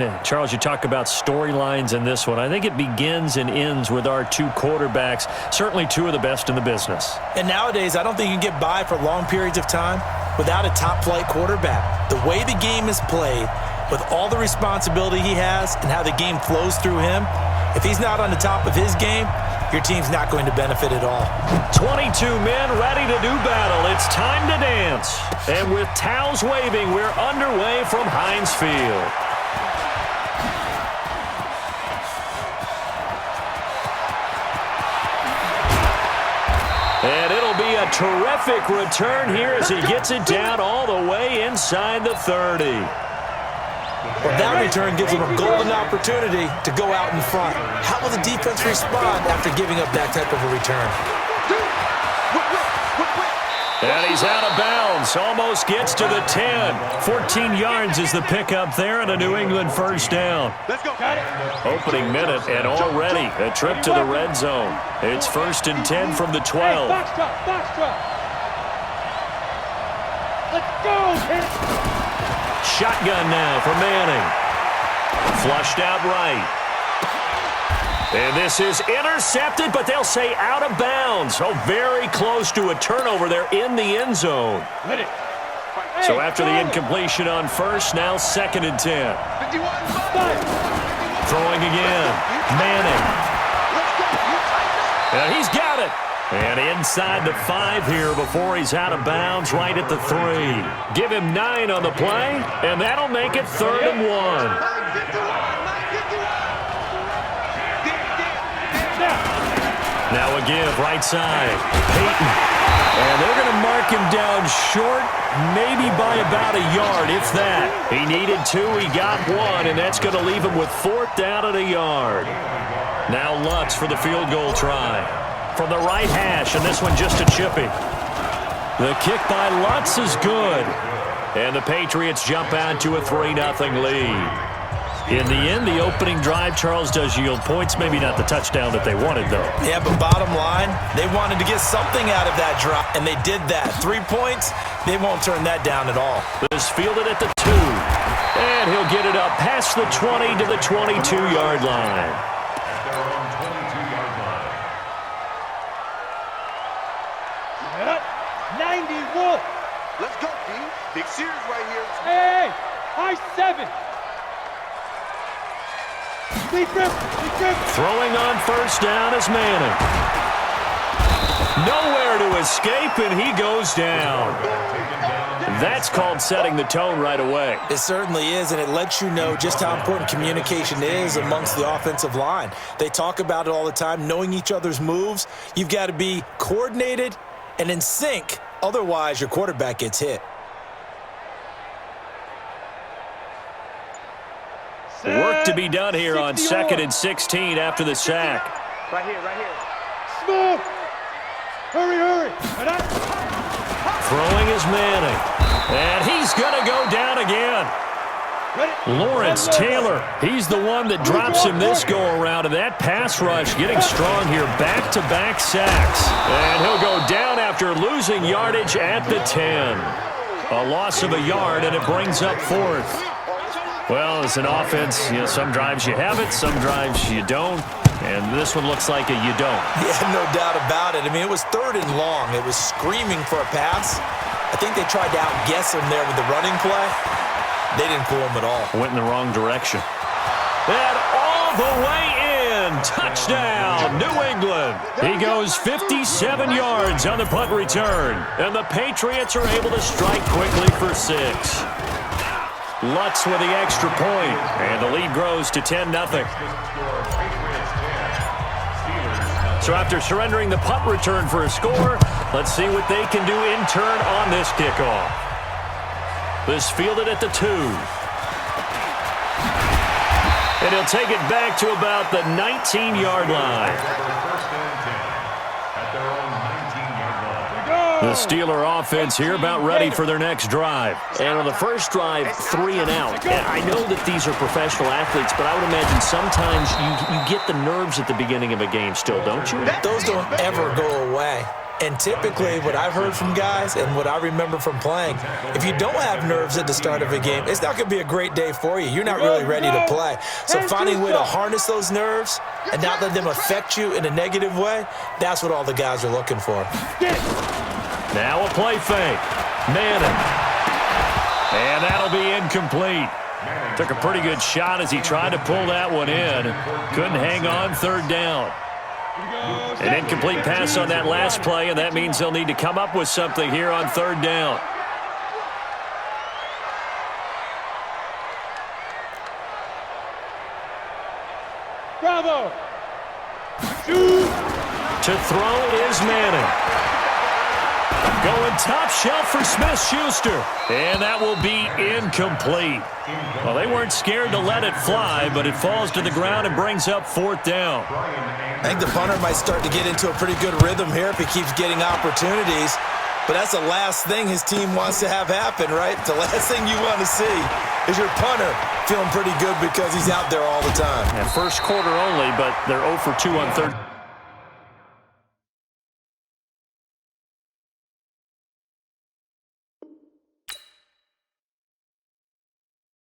And, Charles, you talk about storylines in this one. I think it begins and ends with our two quarterbacks, certainly two of the best in the business. And nowadays, I don't think you can get by for long periods of time without a top-flight quarterback. The way the game is played, with all the responsibility he has and how the game flows through him, if he's not on the top of his game, your team's not going to benefit at all. 22 men ready to do battle. It's time to dance. And with towels waving, we're underway from Heinz Field. And it'll be a terrific return here as he gets it down all the way inside the 30. Well, that return gives them a golden opportunity to go out in front. How will the defense respond after giving up that type of a return? And he's out of bounds. Almost gets to the 10. 14 yards is the pickup there and a New England first down. Let's go. Opening minute and already a trip to the red zone. It's 1st and 10 from the 12. Box drop. Let's go. Shotgun now for Manning. Flushed out right. And this is intercepted, but they'll say out of bounds. Oh, very close to a turnover there in the end zone. So after the incompletion on first, now 2nd and 10. Throwing again. Manning. And he's got it. And inside the 5 here before he's out of bounds right at the 3. Give him 9 on the play, and that'll make it 3rd and 1. Now a give, right side. Peyton. And they're going to mark him down short, maybe by about a yard, if that. He needed 2, he got 1, and that's going to leave him with 4th down at a yard. Now Lutz for the field goal try. From the right hash, and this one just a chippy. The kick by Lutz is good. And the Patriots jump out to a 3-0 lead. In the end, the opening drive, Charles, does yield points. Maybe not the touchdown that they wanted, though. Yeah, but bottom line, they wanted to get something out of that drop, and they did that. 3 points, they won't turn that down at all. This fielded at the 2. And he'll get it up past the 20 to the 22-yard line. Let's go, D. Big series right here. Hey, high 7. Throwing on first down is Manning. Nowhere to escape, and he goes down. That's called setting the tone right away. It certainly is, and it lets you know just how important communication is amongst the offensive line. They talk about it all the time, knowing each other's moves. You've got to be coordinated and in sync. Otherwise, your quarterback gets hit. Work to be done here on 2nd and 16 after the sack. Right here. Smoke! Hurry! Throwing is Manning. And he's going to go down again. Lawrence Taylor, he's the one that drops him this go-around, and that pass rush getting strong here, back-to-back sacks. And he'll go down after losing yardage at the 10. A loss of a yard, and it brings up 4th. Well, as an offense, some drives you have it, some drives you don't, and this one looks like a you don't. Yeah, no doubt about it. I mean, it was 3rd and long. It was screaming for a pass. I think they tried to outguess him there with the running play. They didn't fool him at all. Went in the wrong direction. And all the way in. Touchdown, New England. He goes 57 yards on the punt return. And the Patriots are able to strike quickly for 6. Lutz with the extra point. And the lead grows to 10-0. So after surrendering the punt return for a score, let's see what they can do in turn on this kickoff. This fielded at the 2. And he'll take it back to about the 19-yard line. The Steeler offense here about ready for their next drive. And on the first drive, 3 and out. And I know that these are professional athletes, but I would imagine sometimes you get the nerves at the beginning of a game still, don't you? Those don't ever go away. And typically, what I've heard from guys and what I remember from playing, if you don't have nerves at the start of a game, it's not going to be a great day for you. You're not really ready to play. So finding a way to harness those nerves and not let them affect you in a negative way, that's what all the guys are looking for. Now a play fake. Madden. And that'll be incomplete. Took a pretty good shot as he tried to pull that one in. Couldn't hang on, third down. An incomplete pass on that last play, and that means they'll need to come up with something here on third down. Bravo. Shoot. To throw is Manning. Going top shelf for Smith-Schuster. And that will be incomplete. Well, they weren't scared to let it fly, but it falls to the ground and brings up fourth down. I think the punter might start to get into a pretty good rhythm here if he keeps getting opportunities. But that's the last thing his team wants to have happen, right? The last thing you want to see is your punter feeling pretty good because he's out there all the time. Yeah, first quarter only, but they're 0 for 2 on third.